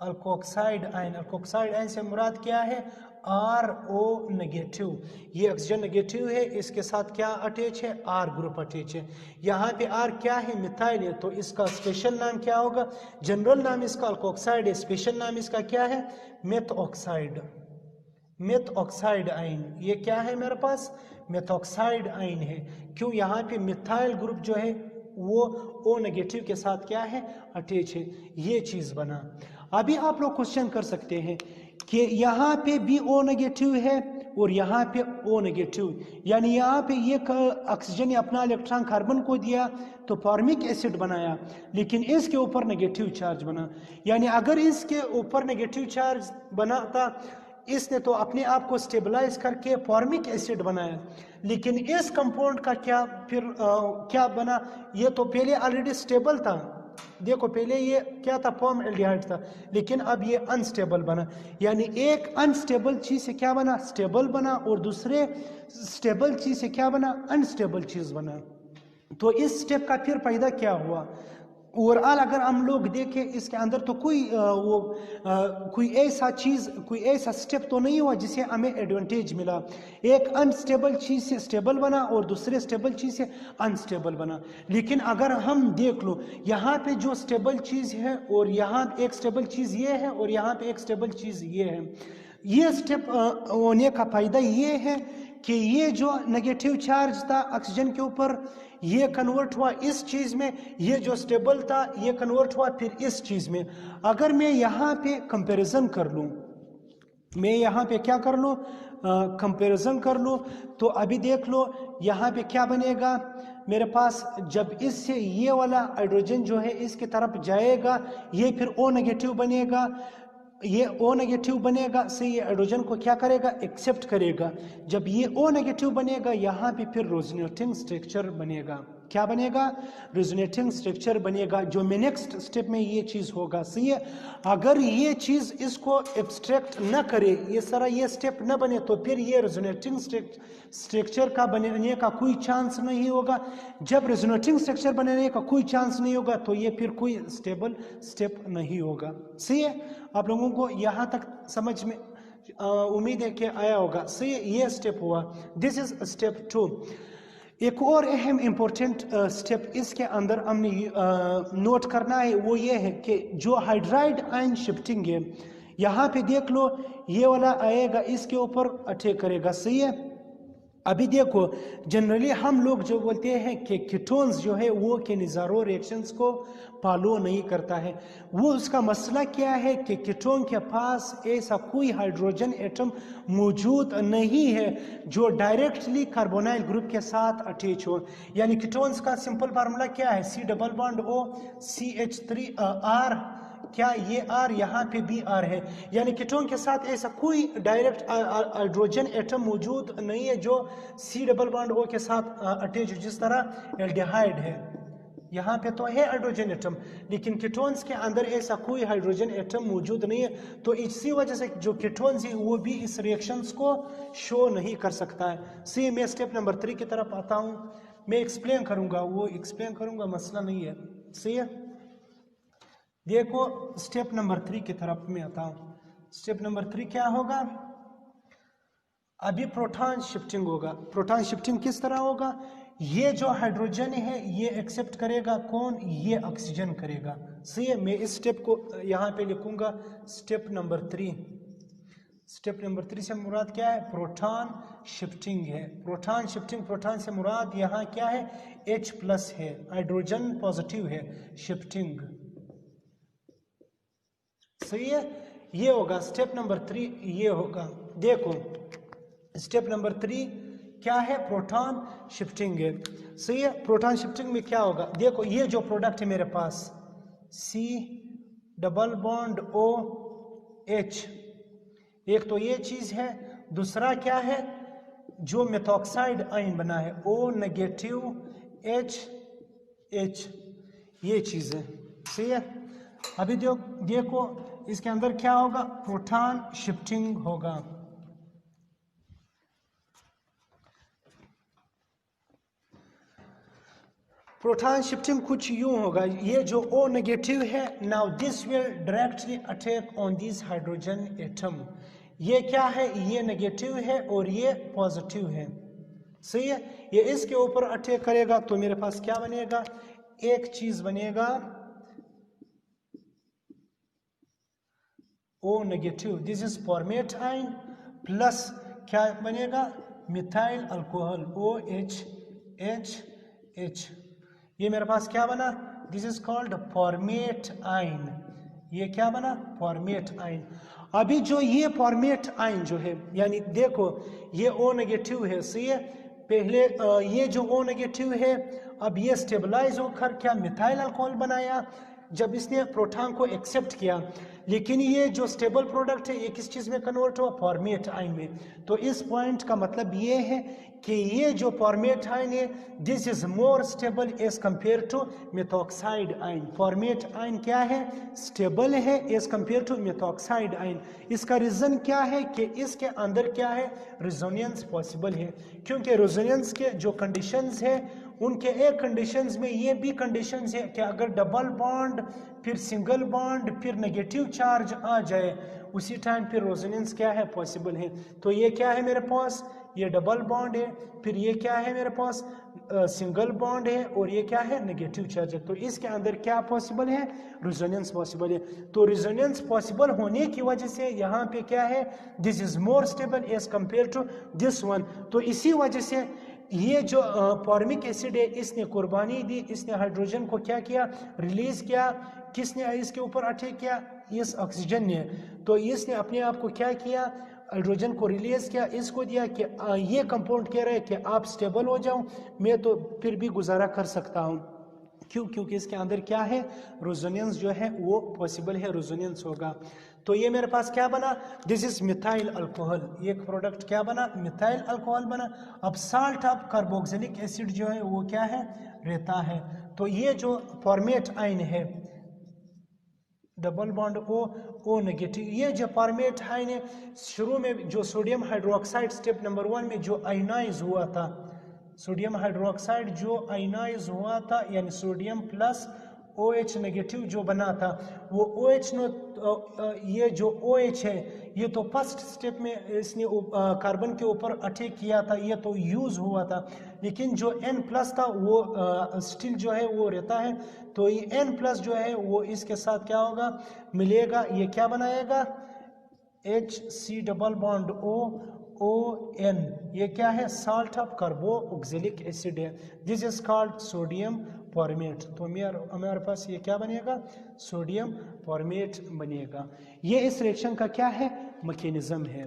Alkoxide ion, alkoxide ion से मुराद क्या है? RO negative. ये ऑक्सीजन नेगेटिव है, इसके साथ क्या अटैच है? R ग्रुप अटैच है। यहाँ पे R क्या है? मिथाइल है, तो इसका स्पेशल नाम क्या होगा? जनरल नाम इसका अल्कोक्साइड है, स्पेशल नाम इसका क्या है? मेथऑक्साइड। मेथऑक्साइड आयन, ये क्या है मेरे पास? मेथऑक्साइड आयन है। क्यों? यहाँ पे मिथाइल ग्रुप जो है वो O नेगेटिव के साथ क्या है? अटैच है। ये चीज बना। अभी आप लोग क्वेश्चन कर सकते हैं कि यहाँ पे भी O नेगेटिव है और यहाँ पे O नेगेटिव, यानी यहाँ पे ये ऑक्सीजन ने अपना इलेक्ट्रॉन कार्बन को दिया तो फॉर्मिक एसिड बनाया, लेकिन इसके ऊपर नेगेटिव चार्ज बना। यानी अगर इसके ऊपर नेगेटिव चार्ज बनाता, इसने तो अपने आप को स्टेबलाइज करके फॉर्मिक एसिड बनाया, लेकिन इस कंपाउंड का क्या फिर क्या बना? ये तो पहले ऑलरेडी स्टेबल था। देखो पहले ये क्या था? फॉर्म एल्डिहाइड था, लेकिन अब ये अनस्टेबल बना। यानी एक अनस्टेबल चीज से क्या बना? स्टेबल बना, और दूसरे स्टेबल चीज से क्या बना? अनस्टेबल चीज बना। तो इस स्टेप का फिर फायदा क्या हुआ? ओवरऑल अगर हम लोग देखें इसके अंदर तो कोई ऐसा स्टेप तो नहीं हुआ जिससे हमें एडवांटेज मिला। एक अनस्टेबल चीज से स्टेबल बना और दूसरे स्टेबल चीज से अनस्टेबल बना। लेकिन अगर हम देख लो, यहाँ पे जो स्टेबल चीज है और यहाँ एक स्टेबल चीज ये है और यहाँ पे एक स्टेबल चीज ये है, ये स्टेप होने का फायदा ये है कि ये जो नेगेटिव चार्ज था ऑक्सीजन के ऊपर, ये कन्वर्ट हुआ इस चीज में। ये जो स्टेबल था ये कन्वर्ट हुआ फिर इस चीज में। अगर मैं यहाँ पे कंपैरिजन कर लूं, मैं यहाँ पे क्या कर लूं? कंपैरिजन कर लूं, तो अभी देख लो यहाँ पे क्या बनेगा मेरे पास? जब इससे ये वाला हाइड्रोजन जो है इसकी तरफ जाएगा, ये फिर O नेगेटिव बनेगा। ये O नेगेटिव बनेगा से ये हाइड्रोजन को क्या करेगा? एक्सेप्ट करेगा। जब ये O नेगेटिव बनेगा, यहाँ पे फिर रेजोनेटिंग स्ट्रक्चर बनेगा। क्या बनेगा? रेजोनेटिंग स्ट्रक्चर बनेगा, जो में नेक्स्ट स्टेप में ये चीज होगा। सही है, अगर ये चीज इसको एब्स्ट्रैक्ट न करे, ये सारा ये स्टेप न बने, तो फिर ये रेजोनेटिंग स्ट्रक्चर का बनने का कोई चांस नहीं होगा। जब रेजोनेटिंग स्ट्रक्चर बनने का कोई चांस नहीं होगा, तो ये फिर कोई स्टेबल स्टेप नहीं होगा। सही है, आप लोगों को यहाँ तक समझ में उम्मीद है कि आया होगा। सही है, ये स्टेप हुआ। This is step 2। एक और अहम इम्पोर्टेंट स्टेप इसके अंदर हमने नोट करना है, वो ये है कि जो हाइड्राइड आयन शिफ्टिंग है, यहाँ पे देख लो ये वाला आएगा इसके ऊपर अटैक करेगा। सही है, अभी देखो जनरली हम लोग जो बोलते हैं कि कीटोन्स जो है वो केनिज़ारो रिएक्शंस को फॉलो नहीं करता है। वो उसका मसला क्या है कि कीटोन के पास ऐसा कोई हाइड्रोजन एटम मौजूद नहीं है जो डायरेक्टली कार्बोनाइल ग्रुप के साथ अटैच हो। यानी कीटोन्स का सिंपल फार्मूला क्या है? C double bond O CH3R, क्या ये R यहाँ पे भी R है। यानी कीटोन के साथ ऐसा कोई डायरेक्ट हाइड्रोजन एटम मौजूद नहीं है जो C डबल बॉन्ड O के साथ अटैच हो। जिस तरह एल्डिहाइड है, यहाँ पे तो है हाइड्रोजन एटम, लेकिन कीटोन्स के अंदर ऐसा कोई हाइड्रोजन एटम मौजूद नहीं है। तो इसी वजह से जो कीटोन्स है वो भी इस रिएक्शंस को शो नहीं कर सकता है। सी मैं स्टेप नंबर 3 की तरफ आता हूँ, मैं एक्सप्लेन करूँगा, वो एक्सप्लेन करूँगा, मसला नहीं है। सही है, देखो स्टेप नंबर 3 की तरफ में आता हूं। स्टेप नंबर 3 क्या होगा? अभी प्रोटॉन शिफ्टिंग होगा। प्रोटॉन शिफ्टिंग किस तरह होगा? ये जो हाइड्रोजन है ये एक्सेप्ट करेगा, कौन? ये ऑक्सीजन करेगा। सही है, मैं इस स्टेप को यहाँ पे लिखूंगा स्टेप नंबर 3। स्टेप नंबर 3 से मुराद क्या है? प्रोटॉन शिफ्टिंग है। प्रोटॉन शिफ्टिंग, प्रोटॉन से मुराद यहाँ क्या है? H+ है, हाइड्रोजन पॉजिटिव है, शिफ्टिंग। सही है, ये होगा स्टेप नंबर 3, ये होगा। देखो स्टेप नंबर 3 क्या है, प्रोटॉन शिफ्टिंग है। सही है, प्रोटॉन शिफ्टिंग में क्या होगा, देखो ये जो प्रोडक्ट है मेरे पास C डबल बॉन्ड OH, एक तो ये चीज है, दूसरा क्या है, जो मेथॉक्साइड आयन बना है O नेगेटिव H, ये चीज है। सही है, अभी देखो इसके अंदर क्या होगा, प्रोटॉन शिफ्टिंग होगा। प्रोटॉन शिफ्टिंग कुछ यूं होगा, ये जो O नेगेटिव है, now this will directly attack on this hydrogen atom. ये क्या है, ये नेगेटिव है और ये पॉजिटिव है। सही है, ये इसके ऊपर अटैक करेगा तो मेरे पास क्या बनेगा, एक चीज बनेगा O negative, this is format ion, plus क्या बनेगा, मिथाइल अल्कोहल OH, ये मेरे पास क्या बना, this is called format ion. ये क्या बना, फॉर्मेट आयन। अभी जो ये फॉर्मेट आयन जो है, यानी देखो ये O नेगेटिव है। सही है, पहले ये जो O नेगेटिव है, अब ये स्टेबलाइज होकर क्या मिथाइल अल्कोहल बनाया जब इसने प्रोटॉन को एक्सेप्ट किया, लेकिन ये जो स्टेबल प्रोडक्ट है ये किस चीज में कन्वर्ट हुआ, फॉर्मेट आयन में। तो इस पॉइंट का मतलब ये है कि ये जो फॉर्मेट आयन है, this is more stable as compare to methoxide ion. Formate ion क्या है, स्टेबल है as compare to methoxide ion. इसका रीजन क्या है कि इसके अंदर क्या है, रेजोनेंस पॉसिबल है, क्योंकि रेजोनेंस के जो कंडीशंस है उनके एक कंडीशंस में ये भी कंडीशंस है कि अगर डबल बॉन्ड फिर सिंगल बॉन्ड फिर नेगेटिव चार्ज आ जाए उसी टाइम फिर रेजोनेंस क्या है, पॉसिबल है। तो ये क्या है मेरे पास, ये डबल बॉन्ड है, फिर ये क्या है मेरे पास, सिंगल बॉन्ड है, और ये क्या है, नेगेटिव चार्ज है। तो इसके अंदर क्या पॉसिबल है, रेजोनेंस पॉसिबल है। तो रेजोनेंस पॉसिबल होने की वजह से यहाँ पे क्या है, this is more stable as compare to this one. तो इसी वजह से ये जो फॉर्मिक एसिड है, इसने कुर्बानी दी, इसने हाइड्रोजन को क्या किया, रिलीज किया। किसने इसके ऊपर अटैक किया, इस ऑक्सीजन ने। तो इसने अपने आप को क्या किया, हाइड्रोजन को रिलीज किया, इसको दिया कि ये कंपाउंड कह रहा है कि आप स्टेबल हो जाओ, मैं तो फिर भी गुजारा कर सकता हूँ। क्यों, क्योंकि इसके अंदर क्या है, रेजोनेंस जो है वो पॉसिबल है, रेजोनेंस होगा। तो ये मेरे पास क्या बना, दिस इज मिथाइल अल्कोहल, एक प्रोडक्ट क्या बना, मिथाइल अल्कोहल बना। अब साल्ट ऑफ कार्बोक्सिलिक एसिड जो है वो क्या है, रहता है। तो ये जो फॉर्मेट आयन है, डबल बॉन्ड O नेगेटिव, ये जो फॉर्मेट आयन है, शुरू में जो सोडियम हाइड्रोक्साइड स्टेप नंबर 1 में जो आयनाइज हुआ था, सोडियम हाइड्रोक्साइड जो आयनाइज हुआ था, यानी सोडियम प्लस OH नेगेटिव जो बना था, वो OH ये जो OH है, ये तो फर्स्ट स्टेप में इसने कार्बन के ऊपर अटैक किया था, ये तो यूज हुआ था। लेकिन जो N प्लस था वो स्टिल जो है वो रहता है। तो ये N प्लस जो है वो इसके साथ क्या होगा, मिलेगा, ये क्या बनाएगा, HC डबल बॉन्ड ON, ये क्या है, साल्ट ऑफ कार्बोक्सिलिक एसिड है, this is called sodium format. तो हमारे पास ये क्या बनेगा, सोडियम फॉर्मेट बनेगा। ये इस रिएक्शन का क्या है, मैकेनिज्म है।